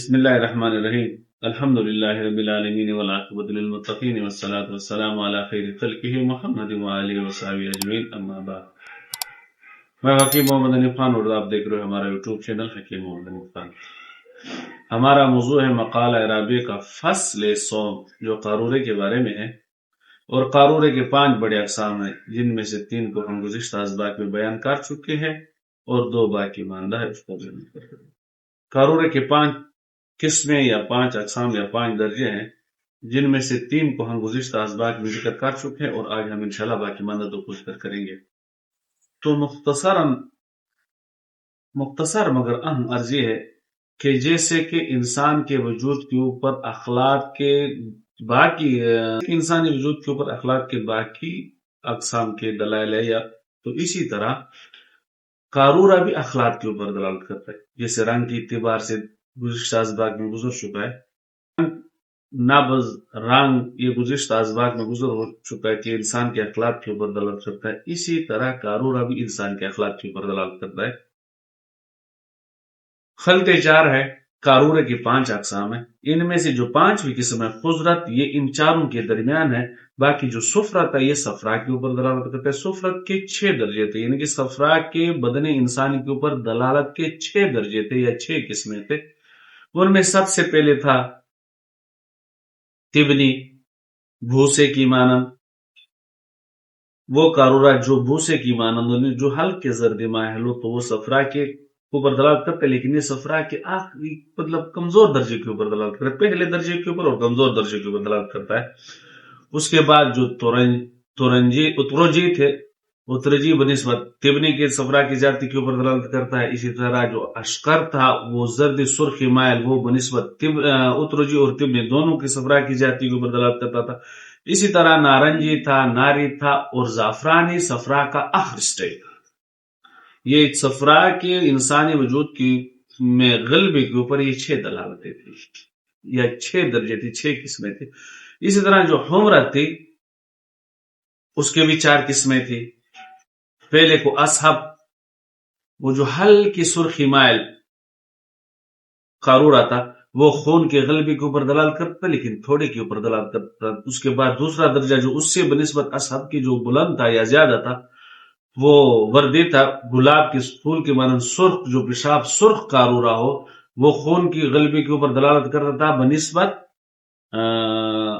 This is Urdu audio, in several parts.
بسم الله الرحمن الرحیم الحمد لله رب العالمین والعاقبۃ للمتقین والصلاة والسلام علی خیر خلقہ محمد وآلہ وصحبہ اجمعین اما بعد۔ میں حکیم محمد انیف خان اور آپ دیکھ رہے ہیں ہمارا یوٹیوب چینل حکیم محمد انیف خان۔ ہمارا موضوع ہے مقالہ عرابی کا فصل صوم، جو قارورے کے بارے میں ہے، اور قارورے کے 5 بڑے اقسام ہیں، جن میں سے 3 کو ہم گزشتہ اسباق میں بیان کر چکے ہیں اور 2 باقی ماندہ ہے اس کو بیان کر رہے ہیں۔ قارورے کے 5 قسمیں یا 5 اقسام یا 5 درجے ہیں، جن میں سے 3 کو ہم گزشتہ اسباق میں ذکر کر چکے ہیں اور آج ہم انشاءاللہ باقی ماندہ 2 کو ذکر کریں گے۔ تو مختصر مگر اہم عرض یہ ہے کہ جیسے کہ انسان کے وجود کے اوپر اخلاق کے باقی اقسام کے دلائل ہے، یا تو اسی طرح قارورہ بھی اخلاق کے اوپر دلالت کرتا ہے۔ جیسے رنگ کے اعتبار سے گزشتہ اسباق میں گزر چکا ہے، نبض، رنگ، یہ گزشتہ اسباق میں گزر ہو چکا ہے کہ انسان کے اخلاق کے اوپر دلالت کرتا ہے۔ اسی طرح قارورہ بھی انسان کے اخلاق کے اوپر دلالت کرتا ہے۔ خلط 4 ہے، قارورے کی 5 اقسام ہیں۔ ان میں سے جو 5ویں قسم ہے خضرت، یہ ان چاروں کے درمیان ہے۔ باقی جو صفرت ہے یہ صفرا کے اوپر دلالت کرتا ہے۔ صفرت کے 6 درجے تھے، یعنی کہ صفرا کے بدن انسانی کے اوپر دلالت کے 6 درجے تھے یا 6 قسمیں تھے۔ ان میں سب سے پہلے تھا تبنی، بھوسے کی مانند، وہ قارورہ جو بھوسے کی مانند جو ہلکے زرد مائل ہو تو وہ صفرا کے اوپر دلالت کرتا ہے، لیکن یہ صفرا کے آخری کمزور درجے کے اوپر دلالت کرتا ہے، پہلے درجے کے اوپر اور کمزور درجے کے اوپر دلالت کرتا ہے۔ اس کے بعد جو اترجی بنسبت تبنی کے صفرا کی زیادتی کے اوپر دلالت کرتا ہے۔ اسی طرح جو اشکر تھا وہ زرد سرخ مائل، وہ بنسبت اترجی اور تبنی دونوں کی صفرا کی زیادتی کے اوپر دلالت کرتا تھا۔ اسی طرح نارنجی تھا، ناری تھا، اور زعفرانی صفرا کا آخری سٹیج تھا۔ یہ صفرا کے انسانی وجود کی میں غلبے کے اوپر یہ 6 دلالتیں تھی یا 6 درجے تھی، 6 قسمیں تھی۔ اسی طرح جو حمرت تھی اس کے بھی 4 قسمیں تھی۔ پہلے کو اصحب، وہ جو ہلکی سرخی مائل قارورہ تھا، وہ خون کے غلبے کے اوپر دلالت کرتا لیکن تھوڑے کے اوپر دلالت کرتا۔ اس کے بعد دوسرا درجہ جو اس سے بنسبت اصحب کی جو بلند تھا یا زیادہ تھا، وہ وردی تھا، گلاب کے پھول کے مانند سرخ، جو پیشاب سرخ قارورہ ہو وہ خون کی غلبے کے اوپر دلالت کرتا تھا بنسبت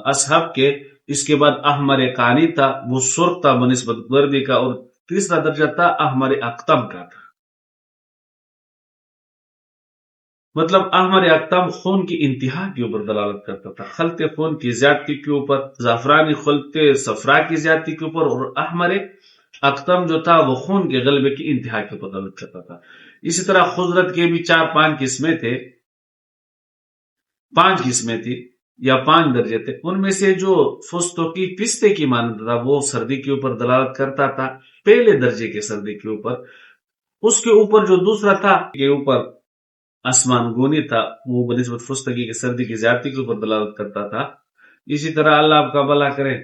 اصحب کے۔ اس کے بعد احمر قانی تھا، وہ سرخ تھا بنسبت وردی کا، اور تیسرا درجہ تھا احمر اقتم کا تھا۔ مطلب احمر اقتم خون کی انتہا کے اوپر دلالت کرتا تھا، خلط خون کی زیادتی کے اوپر، زعفرانی خلط صفرا کی زیادتی کے اوپر، اور احمر اقتم جو تھا وہ خون کے غلبے کی انتہا کے اوپر دلالت کرتا تھا۔ اسی طرح خضرت کے بھی 4-5 قسمیں تھے، 5 قسمیں تھی یا 5 درجے تھے۔ ان میں سے جو فستقی پستے کی مانند تھا وہ سردی کے اوپر دلالت کرتا تھا، پہلے درجے کے سردی کے اوپر۔ اس کے اوپر جو دوسرا تھا کے اوپر آسمان گونی تھا، وہ بنسبت فستقی کی سردی کی زیادتی کے اوپر دلالت کرتا تھا۔ اسی طرح اللہ آپ کا بھلا کرے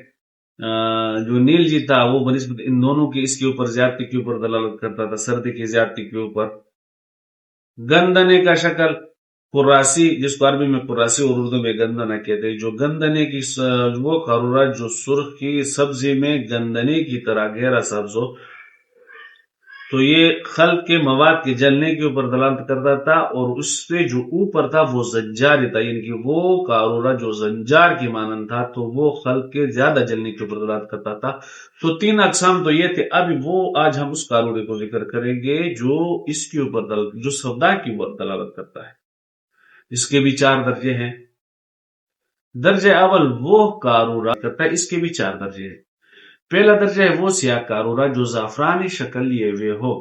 جو نیل جی تھا وہ بنسبت ان دونوں کی اس کے اوپر زیادتی کے اوپر دلالت کرتا تھا، سردی کی زیادتی کے اوپر۔ گندنے کا شکل قراسی، جس کو عربی میں قراسی اور اردو میں گندنا کہتے ہیں، جو گندنے کی وہ قارورہ جو سرخ کی سبزی میں گندنے کی طرح گہرا سبز ہو، تو یہ خلق کے مواد کے جلنے کے اوپر دلالت کرتا تھا، اور اس سے جو اوپر تھا وہ زنجاری تھا، یعنی کہ وہ قارورہ جو زنجار کی مانند تھا تو وہ خلق کے زیادہ جلنے کے اوپر دلالت کرتا تھا۔ تو 3 اقسام تو یہ تھے۔ ابھی وہ آج ہم اس قارورے کو ذکر کریں گے جو اس کے اوپر جو سودا کے اوپر دلالت کرتا ہے۔ اس کے بھی 4 درجے ہیں۔ درجہ اول وہ قارورہ کرتا ہے، اس کے بھی 4 درجے ہیں۔ پہلا درجہ ہے وہ سیاہ قارورہ جو زعفرانی شکل لیے ہوئے ہو،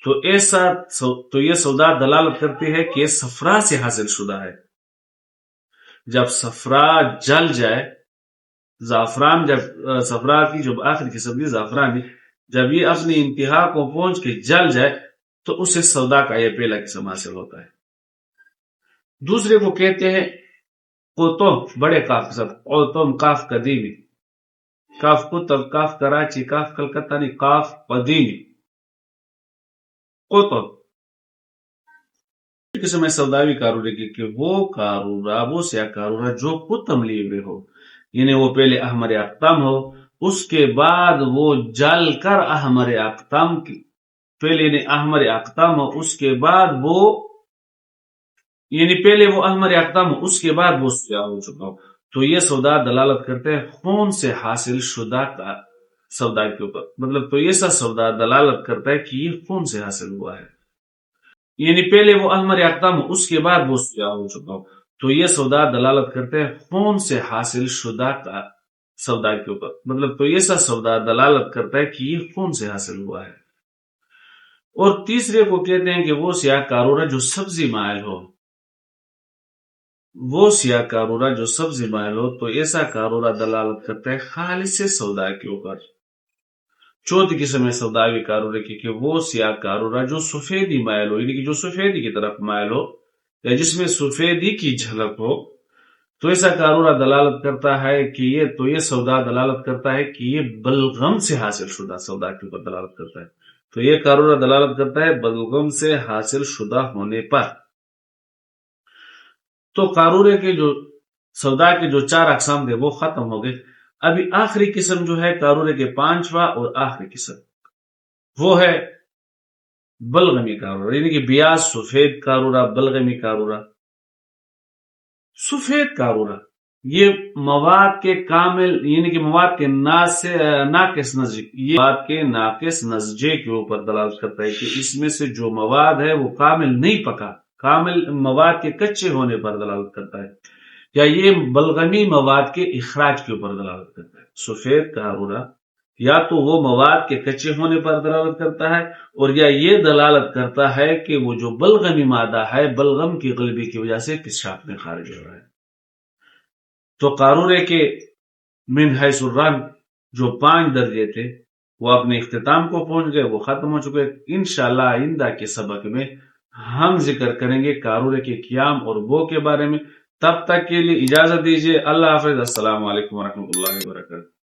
تو یہ سودا دلالت کرتی ہے کہ یہ صفرا سے حاصل شدہ ہے۔ جب صفرا جل جائے، زعفران جب صفرا کی جو آخر کی سبزی زعفرانی جب یہ اپنی انتہا کو پہنچ کے جل جائے تو اسے سودا کا یہ پہلا قسم حاصل ہوتا ہے۔ دوسرے کو کہتے ہیں قطم، بڑے کاف کے ساتھ، قطم، کاف قدیمی، کاف قطب، کاف کراچی، کاف کلکتہ نہیں، کاف قدیمی، قطب۔ قسم ہے سوداوی کارورے کی کہ وہ کارورا، وہ سیاہ کارورا جو قطم لیے ہوئے ہو، یعنی وہ پہلے احمر اقتم ہو، اس کے بعد وہ جل کر احمر اقتم کی، پہلے یعنی احمر اقتم ہو، اس کے بعد وہ یعنی پہلے وہ احمر اقتم ہو، اس کے بعد وہ سیاہ ہو چکا ہو، تو یہ سودا دلالت کرتے ہیں خون سے حاصل شدہ کا سودا کے اوپر، مطلب تو یہ سا سودا دلالت کرتا ہے کہ یہ خون سے حاصل ہوا ہے، یعنی پہلے وہ احمر اقتم ہو، اس کے بعد وہ سیاہ ہو چکا ہو، تو یہ سودا دلالت کرتے ہیں خون سے حاصل شدہ کا سودا کے اوپر، مطلب تو یہ سا سودا دلالت کرتا ہے کہ یہ خون سے حاصل ہوا ہے۔ اور تیسرے کو کہتے ہیں کہ وہ سیاہ کارورا جو سبزی مائل ہو، وہ سیاہ کارورا جو سبزی مائل ہو، تو ایسا کارورا دلالت کرتا ہے خالص سودا کے اوپر۔ چوتھی قسم ہے سوداوی کارورے کی کہ وہ سیاہ کارورا جو سفیدی مائل ہو، یعنی کہ جو سفیدی کی طرف مائل ہو یا جس میں سفیدی کی جھلک ہو، تو ایسا کارورا دلالت کرتا ہے کہ یہ سودا دلالت کرتا ہے کہ یہ بلغم سے حاصل شدہ سودا کے اوپر دلالت کرتا ہے، تو یہ کارورا دلالت کرتا ہے بلغم سے حاصل شدہ ہونے پر۔ تو کارورے کے جو سودا کے جو 4 اقسام تھے وہ ختم ہو گئے۔ ابھی آخری قسم جو ہے کارورے کے 5واں اور آخری قسم، وہ ہے بلغمی کارورا، یعنی کہ بیاض سفید کارورا، بلغمی کارورا۔ سفید کارورا یہ مواد کے کامل یعنی کہ مواد کے ناقص نسجے کے اوپر دلالت کرتا ہے کہ اس میں سے جو مواد ہے وہ کامل نہیں پکا، کامل مواد کے کچے ہونے پر دلالت کرتا ہے، یا یہ بلغمی مواد کے اخراج کے اوپر دلالت کرتا ہے۔ سفید کارورا یا تو وہ مواد کے کچے ہونے پر دلالت کرتا ہے، اور یا یہ دلالت کرتا ہے کہ وہ جو بلغمی مادہ ہے بلغم کی غلبی کی وجہ سے پیشاب میں خارج ہو رہا ہے۔ تو کارورے کے من حیث الرنگ جو 5 درجے تھے وہ اپنے اختتام کو پہنچ گئے، وہ ختم ہو چکے۔ انشاءاللہ آئندہ کے سبق میں ہم ذکر کریں گے کارورے کے قیام اور بو کے بارے میں۔ تب تک کے لیے اجازت دیجیے، اللہ حافظ، السلام علیکم ورحمۃ اللہ وبرکاتہ۔